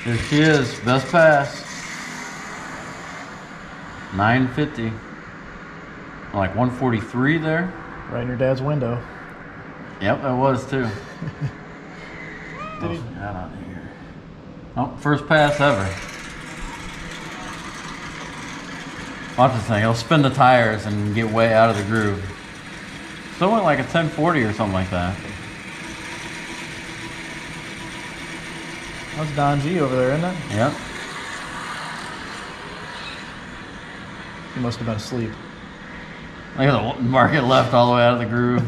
There she is, best pass. 950. Like 143 there. Right in your dad's window. Yep, that was too. Did he? Out on here. Oh, first pass ever. Watch this thing. It'll spin the tires and get way out of the groove. So went like a 1040 or something like that. That's Don G over there, isn't it? Yep. He must have been asleep. Look at the market left all the way out of the groove.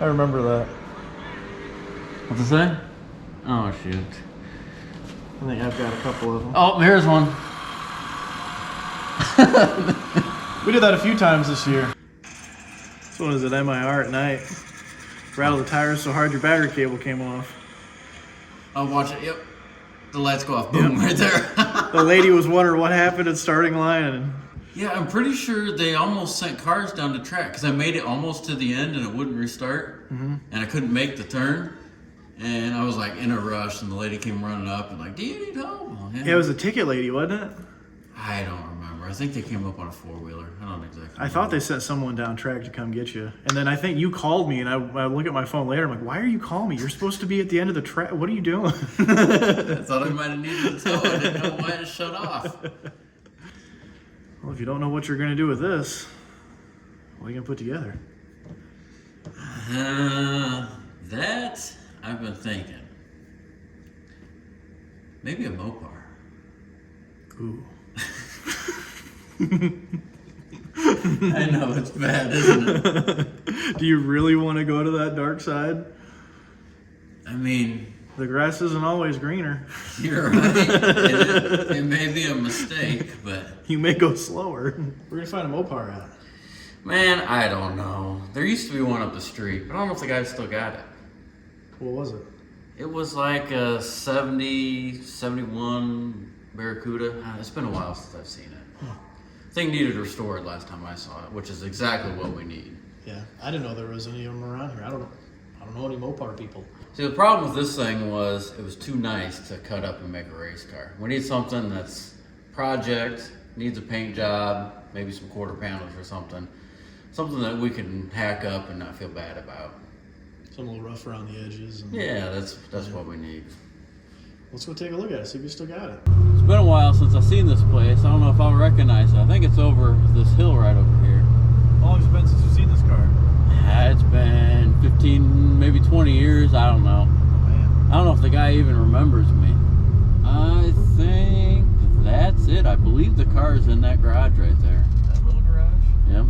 I remember that. What's it say? Oh, shoot. I think I've got a couple of them. Oh, here's one. We did that a few times this year. This one is at MIR at night. Rattle the tires so hard your battery cable came off. I'll watch it. Yep. The lights go off. Boom, right there. The lady was wondering what happened at starting line. And Yeah, I'm pretty sure they almost sent cars down the track because I made it almost to the end and it wouldn't restart. And I couldn't make the turn. And I was like in a rush and the lady came running up and like, do you need help? yeah, it was a ticket lady, wasn't it? I don't remember. I think they came up on a four-wheeler. I don't exactly I thought they sent someone down track to come get you. And then I think you called me, and I look at my phone later. I'm like, why are you calling me? You're supposed to be at the end of the track. What are you doing? I thought I might have needed to tell. I didn't know why it shut off. Well, if you don't know what you're going to do with this, what are you going to put together? That I've been thinking. Maybe a Mopar. Ooh. I know, it's bad, isn't it? Do you really want to go to that dark side? I mean... The grass isn't always greener. You're right. It may be a mistake, but... You may go slower. We're going to find a Mopar out. Man, I don't know. There used to be one up the street, but I don't know if the guy still got it. What was it? It was like a 70, 71 Barracuda. It's been a while since I've seen it. Thing needed restored last time I saw it, which is exactly what we need. Yeah, I didn't know there was any of them around here. I don't know any Mopar people. See, the problem with this thing was it was too nice to cut up and make a race car. We need something that's project, needs a paint job, maybe some quarter panels or something. Something that we can hack up and not feel bad about. Something a little rough around the edges. And Yeah, that's what we need. let's go take a look at it, see if you still got it. It's been a while since I've seen this place. I don't know if I'll recognize it. I think it's over this hill right over here. How long has it been since you've seen this car? It's been 15, maybe 20 years. I don't know. Oh, man. I don't know if the guy even remembers me. I think that's it. I believe the car is in that garage right there. That little garage? Yep.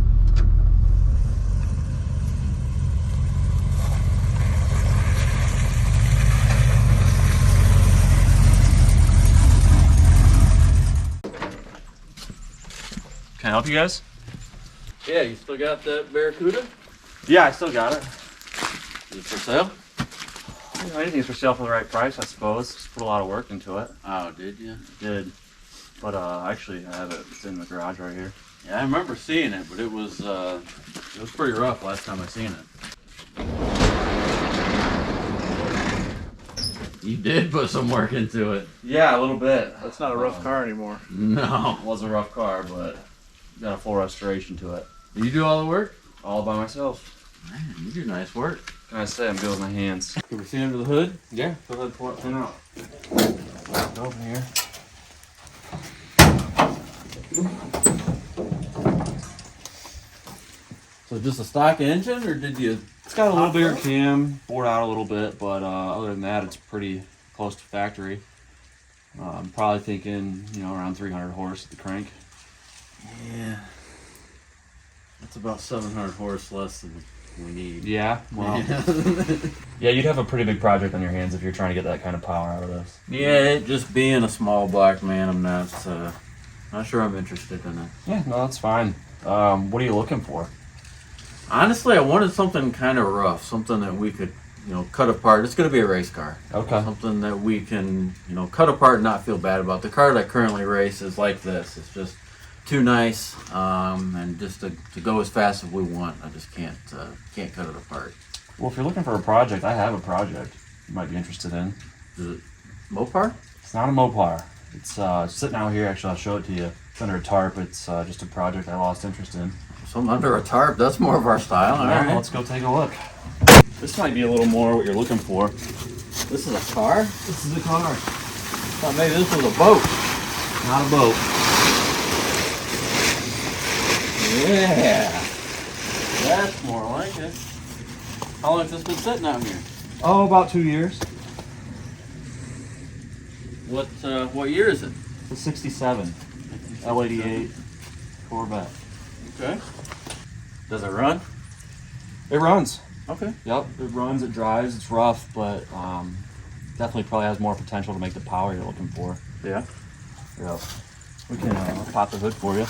Can I help you guys? Yeah, you still got that Barracuda? Yeah, I still got it. Is it for sale? You know, anything's for sale for the right price, I suppose. Just put a lot of work into it. Oh, did you? Did. But actually, I have it. It's in the garage right here. Yeah, I remember seeing it, but it was pretty rough last time I seen it. You did put some work into it. Yeah, a little bit. That's not a rough car anymore. No. It was a rough car, but got a full restoration to it. Did you do all the work? All by myself. Man, you do nice work. Can I say I'm good with my hands? Can we see under the hood? Yeah, go ahead, pour it out. Over here. So just a stock engine, or did you? It's got a little bigger cam, bored out a little bit, but other than that, it's pretty close to factory. I'm probably thinking, around 300 horse at the crank. Yeah. That's about 700 horse less than we need. Yeah, well, yeah, you'd have a pretty big project on your hands if you're trying to get that kind of power out of this. Yeah, it just being a small black man, I'm not sure I'm interested in it. Yeah, no, that's fine. What are you looking for? Honestly, I wanted something kind of rough, something that we could, cut apart. It's going to be a race car. Okay. Something that we can, cut apart and not feel bad about. The car that I currently race is like this. It's just too nice, and just to go as fast as we want. I just can't cut it apart. Well, if you're looking for a project, I have a project you might be interested in. Is it Mopar? It's not a Mopar. It's sitting out here. Actually, I'll show it to you. It's under a tarp. It's just a project I lost interest in. Something under a tarp. That's more of our style. All right. Let's go take a look. This might be a little more what you're looking for. This is a car? This is a car. Thought maybe this was a boat. Not a boat. Yeah. That's more like it. How long has this been sitting out here? Oh, about 2 years. What year is it? It's a 67. L88 Corvette. Okay. Does it run? It runs. Okay. Yep, it runs, it drives, it's rough, but definitely probably has more potential to make the power you're looking for. Yeah. Yep. We can pop the hood for you.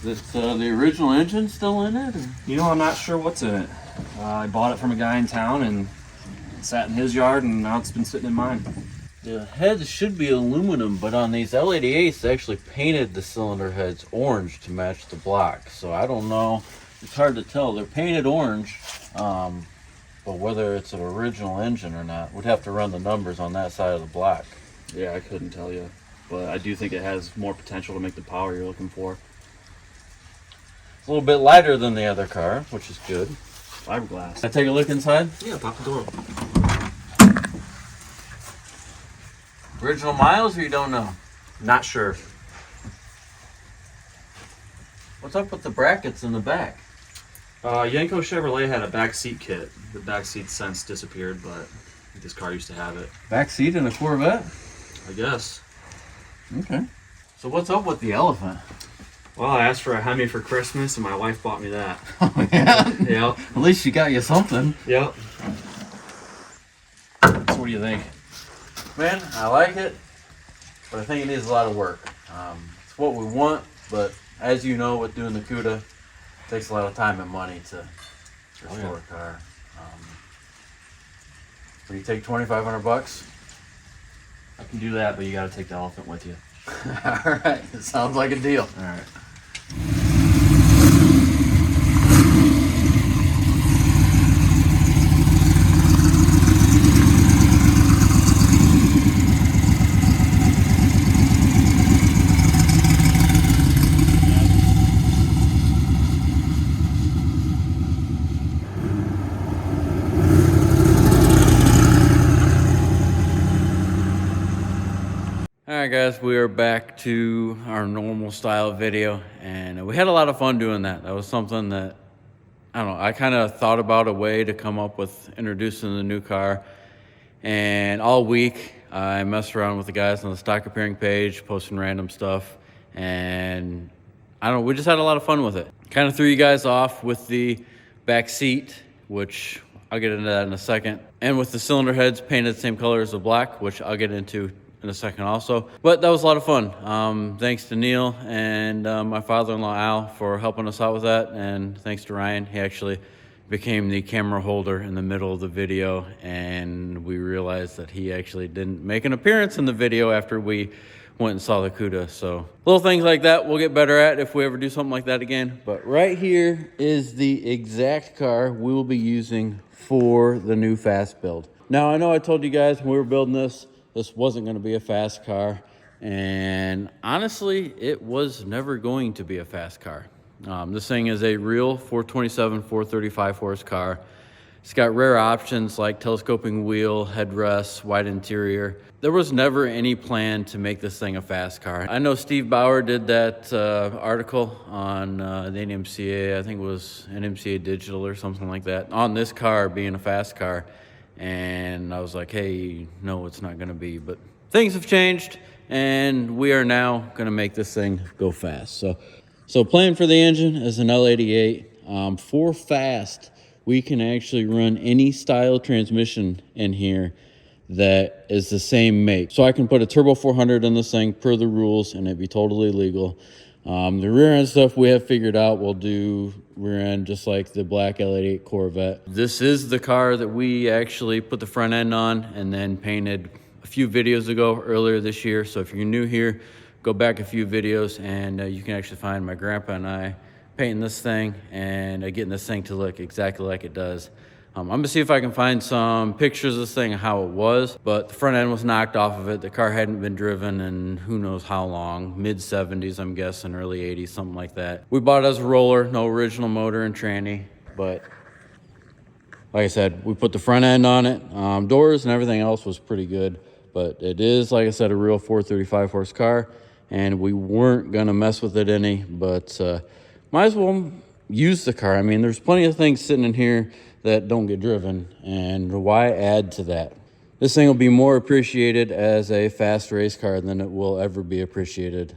Is the original engine still in it? Or? You know, I'm not sure what's in it. I bought it from a guy in town and it sat in his yard, and now it's been sitting in mine. The heads should be aluminum, but on these L88s, they actually painted the cylinder heads orange to match the block. So I don't know. It's hard to tell. They're painted orange, but whether it's an original engine or not, we'd have to run the numbers on that side of the block. Yeah, I couldn't tell you, but I do think it has more potential to make the power you're looking for. It's a little bit lighter than the other car, which is good. Fiberglass. Can I take a look inside? Yeah, pop the door. Original miles, or you don't know? Not sure. What's up with the brackets in the back? Yanko Chevrolet had a back seat kit. The back seat since disappeared, but this car used to have it. Back seat in a Corvette? I guess. Okay. So what's up with the elephant? Well, I asked for a Hemi for Christmas, and my wife bought me that. Oh, yeah? Yep. At least she got you something. Yep. So what do you think? Man, I like it, but I think it needs a lot of work. It's what we want, but as you know, with doing the Cuda, it takes a lot of time and money to restore a car. Will you take $2,500? I can do that, but you got to take the elephant with you. All right, it sounds like a deal. All right. Alright guys, we are back to our normal style video, and we had a lot of fun doing that. That was something that, I don't know, I kind of thought about a way to come up with introducing the new car, and all week I messed around with the guys on the stock appearing page, posting random stuff, and I don't know, we just had a lot of fun with it. Kind of threw you guys off with the back seat, which I'll get into that in a second, and with the cylinder heads painted the same color as the black, which I'll get into in a second also. But that was a lot of fun. Thanks to Neil and my father-in-law Al for helping us out with that, and thanks to Ryan. He actually became the camera holder in the middle of the video, and we realized that he actually didn't make an appearance in the video after we went and saw the Cuda. So little things like that we'll get better at if we ever do something like that again. But right here is the exact car we will be using for the new fast build. Now I know I told you guys when we were building this wasn't going to be a fast car, and honestly it was never going to be a fast car. This thing is a real 427 435 horse car. It's got rare options like telescoping wheel, headrests, wide interior. There was never any plan to make this thing a fast car. I know Steve Bauer did that article on the NMCA, I think it was NMCA Digital or something like that, on this car being a fast car. And I was like, hey, no, it's not gonna be. But things have changed, and we are now gonna make this thing go fast. So plan for the engine is an L88. For fast, we can actually run any style transmission in here that is the same make. So I can put a turbo 400 in this thing per the rules, and it'd be totally legal. The rear end stuff we have figured out. We'll do rear end just like the black L88 Corvette. This is the car that we actually put the front end on and then painted a few videos ago earlier this year. So if you're new here, go back a few videos and you can actually find my grandpa and I painting this thing and getting this thing to look exactly like it does I'm gonna see if I can find some pictures of this thing and how it was, but the front end was knocked off of it. The car hadn't been driven in who knows how long, mid 70s, I'm guessing, early 80s, something like that. We bought it as a roller, no original motor and tranny, but like I said, we put the front end on it. Doors and everything else was pretty good, but it is, like I said, a real 435 horse car, and we weren't gonna mess with it any, but might as well use the car. I mean, there's plenty of things sitting in here that don't get driven, and why add to that? This thing will be more appreciated as a fast race car than it will ever be appreciated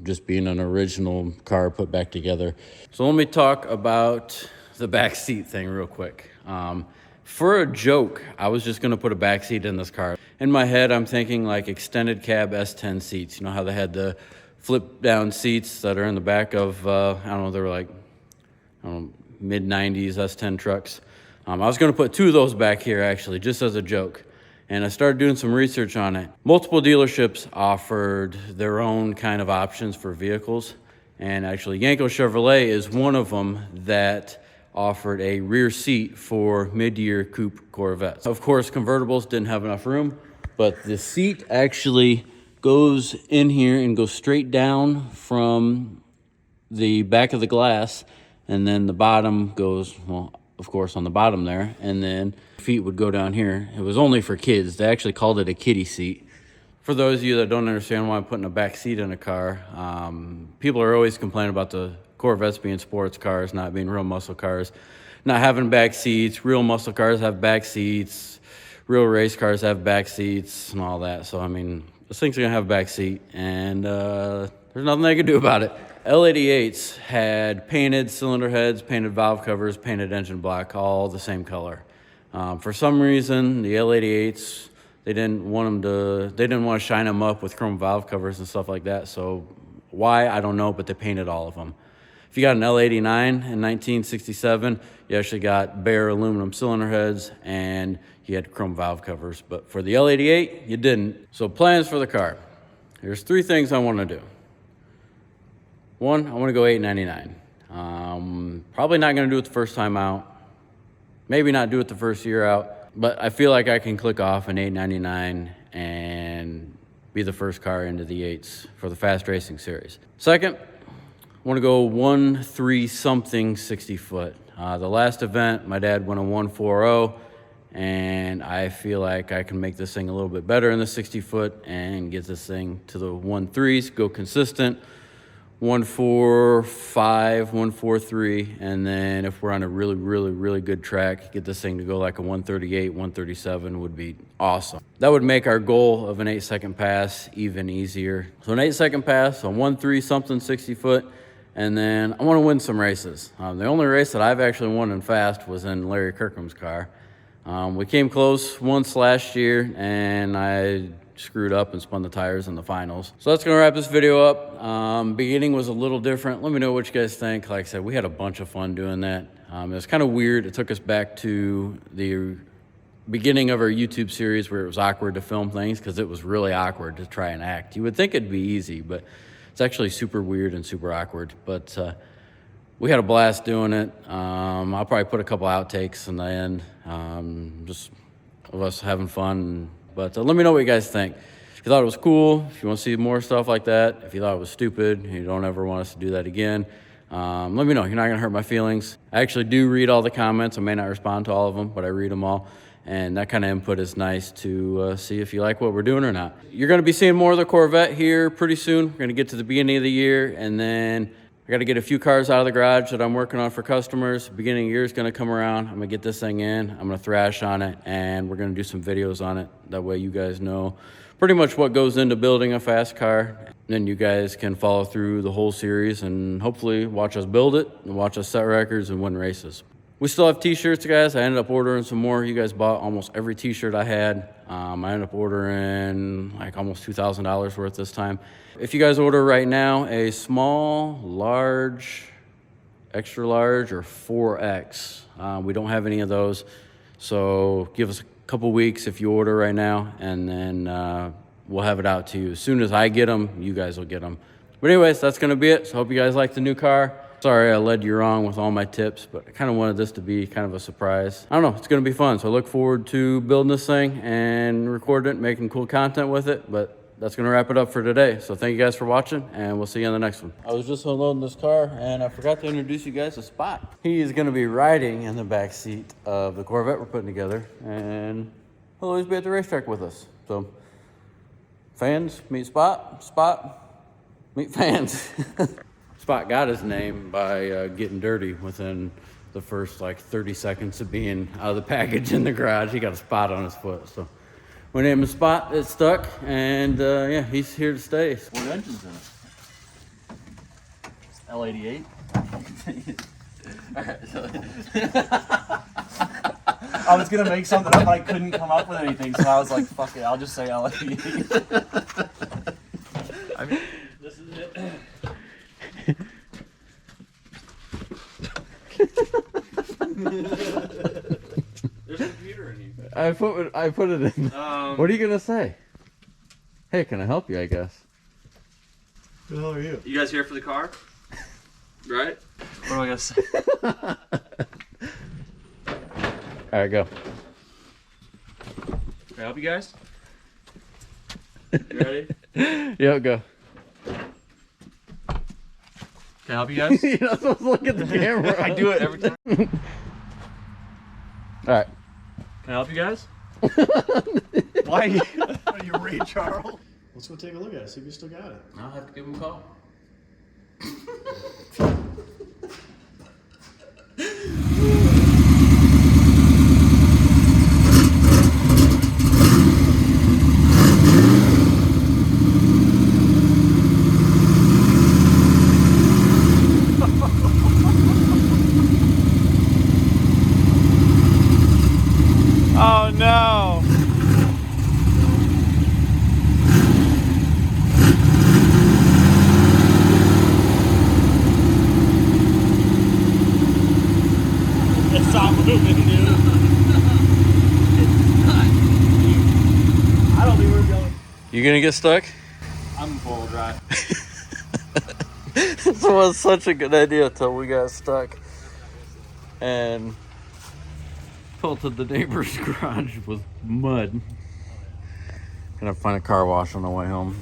just being an original car put back together. So let me talk about the back seat thing real quick. For a joke, I was just gonna put a back seat in this car. In my head, I'm thinking like extended cab S10 seats. You know how they had the flip down seats that are in the back of, I don't know, they were like, I don't know, mid-90s S10 trucks. I was gonna put 2 of those back here actually, just as a joke. And I started doing some research on it. Multiple dealerships offered their own kind of options for vehicles. And actually Yanko Chevrolet is one of them that offered a rear seat for mid-year coupe Corvettes. Of course, convertibles didn't have enough room, but the seat actually goes in here and goes straight down from the back of the glass, and then the bottom goes, well, of course, on the bottom there, and then feet would go down here. It was only for kids. They actually called it a kiddie seat. For those of you that don't understand why I'm putting a back seat in a car, people are always complaining about the Corvettes being sports cars, not being real muscle cars, not having back seats. Real muscle cars have back seats. Real race cars have back seats and all that. So, I mean, this thing's gonna have a back seat, and there's nothing they can do about it. L88s had painted cylinder heads, painted valve covers, painted engine block, all the same color. For some reason, the L88s, they didn't want to shine them up with chrome valve covers and stuff like that. So why, I don't know, but they painted all of them. If you got an L89 in 1967, you actually got bare aluminum cylinder heads and you had chrome valve covers. But for the L88, you didn't. So plans for the car. There's 3 things I want to do. 1, I want to go $899. Probably not going to do it the first time out. Maybe not do it the first year out. But I feel like I can click off an $899 and be the first car into the 8s for the Fast Racing Series. Second, I want to go 1.3 something 60 foot. The last event, my dad went a 1.40, and I feel like I can make this thing a little bit better in the 60 foot and get this thing to the 1.3s, go consistent. 1.45, 1.43, and then if we're on a really good track, get this thing to go like a 1.38, 1.37 would be awesome. That would make our goal of an 8-second pass even easier. So an 8-second pass, a 1.3 something 60 foot, and then I want to win some races. The only race that I've actually won in fast was in Larry Kirkham's car. We came close once last year, and I screwed up and spun the tires in the finals. So that's gonna wrap this video up. Beginning was a little different. Let me know what you guys think. Like I said, we had a bunch of fun doing that. It was kind of weird. It took us back to the beginning of our YouTube series where it was awkward to film things because it was really awkward to try and act. You would think it'd be easy, but it's actually super weird and super awkward. But we had a blast doing it. I'll probably put a couple outtakes in the end, just of us having fun. But let me know what you guys think. If you thought it was cool, if you want to see more stuff like that, if you thought it was stupid, you don't ever want us to do that again, let me know. You're not going to hurt my feelings. I actually do read all the comments. I may not respond to all of them, but I read them all. And that kind of input is nice to see if you like what we're doing or not. You're going to be seeing more of the Corvette here pretty soon. We're going to get to the beginning of the year, and then I got to get a few cars out of the garage that I'm working on for customers. Beginning of the year is going to come around. I'm going to get this thing in. I'm going to thrash on it, and we're going to do some videos on it. That way you guys know pretty much what goes into building a fast car. Then you guys can follow through the whole series and hopefully watch us build it and watch us set records and win races. We still have t-shirts, guys. I ended up ordering some more. You guys bought almost every t-shirt I had. I ended up ordering like almost $2,000 worth this time. If you guys order right now, a small, large, extra large, or 4X, we don't have any of those. So give us a couple weeks if you order right now, and then we'll have it out to you. As soon as I get them, you guys will get them. But anyways, that's going to be it. So hope you guys like the new car. Sorry I led you wrong with all my tips, but I kind of wanted this to be kind of a surprise. I don't know, it's gonna be fun. So I look forward to building this thing and recording it, making cool content with it, but that's gonna wrap it up for today. So thank you guys for watching, and we'll see you on the next one. I was just unloading this car, and I forgot to introduce you guys to Spot. He is gonna be riding in the back seat of the Corvette we're putting together, and he'll always be at the racetrack with us. So fans, meet Spot. Spot, meet fans. Spot got his name by getting dirty within the first like 30 seconds of being out of the package in the garage. He got a spot on his foot. So we named him Spot. It stuck, and yeah, he's here to stay. What engine's in it? L88. I was gonna make something up, but I couldn't come up with anything, so I was like, "Fuck it, I'll just say L88." I mean, this is it. There's a computer in here. I put it in. What are you gonna say? Hey, can I help you? I guess. Who the hell are you? You guys here for the car? Right? What do I gotta say? All right, go. Can I help you guys? You ready? Yeah, go. Can I help you guys? You're not supposed to look at the camera. I do it every time. All right. Can I help you guys? Why? Are you Ray Charles? Let's go take a look at it. See if you still got it. I'll have to give him a call. Oh no! It's not moving, dude. I don't think we're going. You gonna get stuck? I'm full drive. This was such a good idea until we got stuck and pelted the neighbor's garage with mud. Gonna find a car wash on the way home.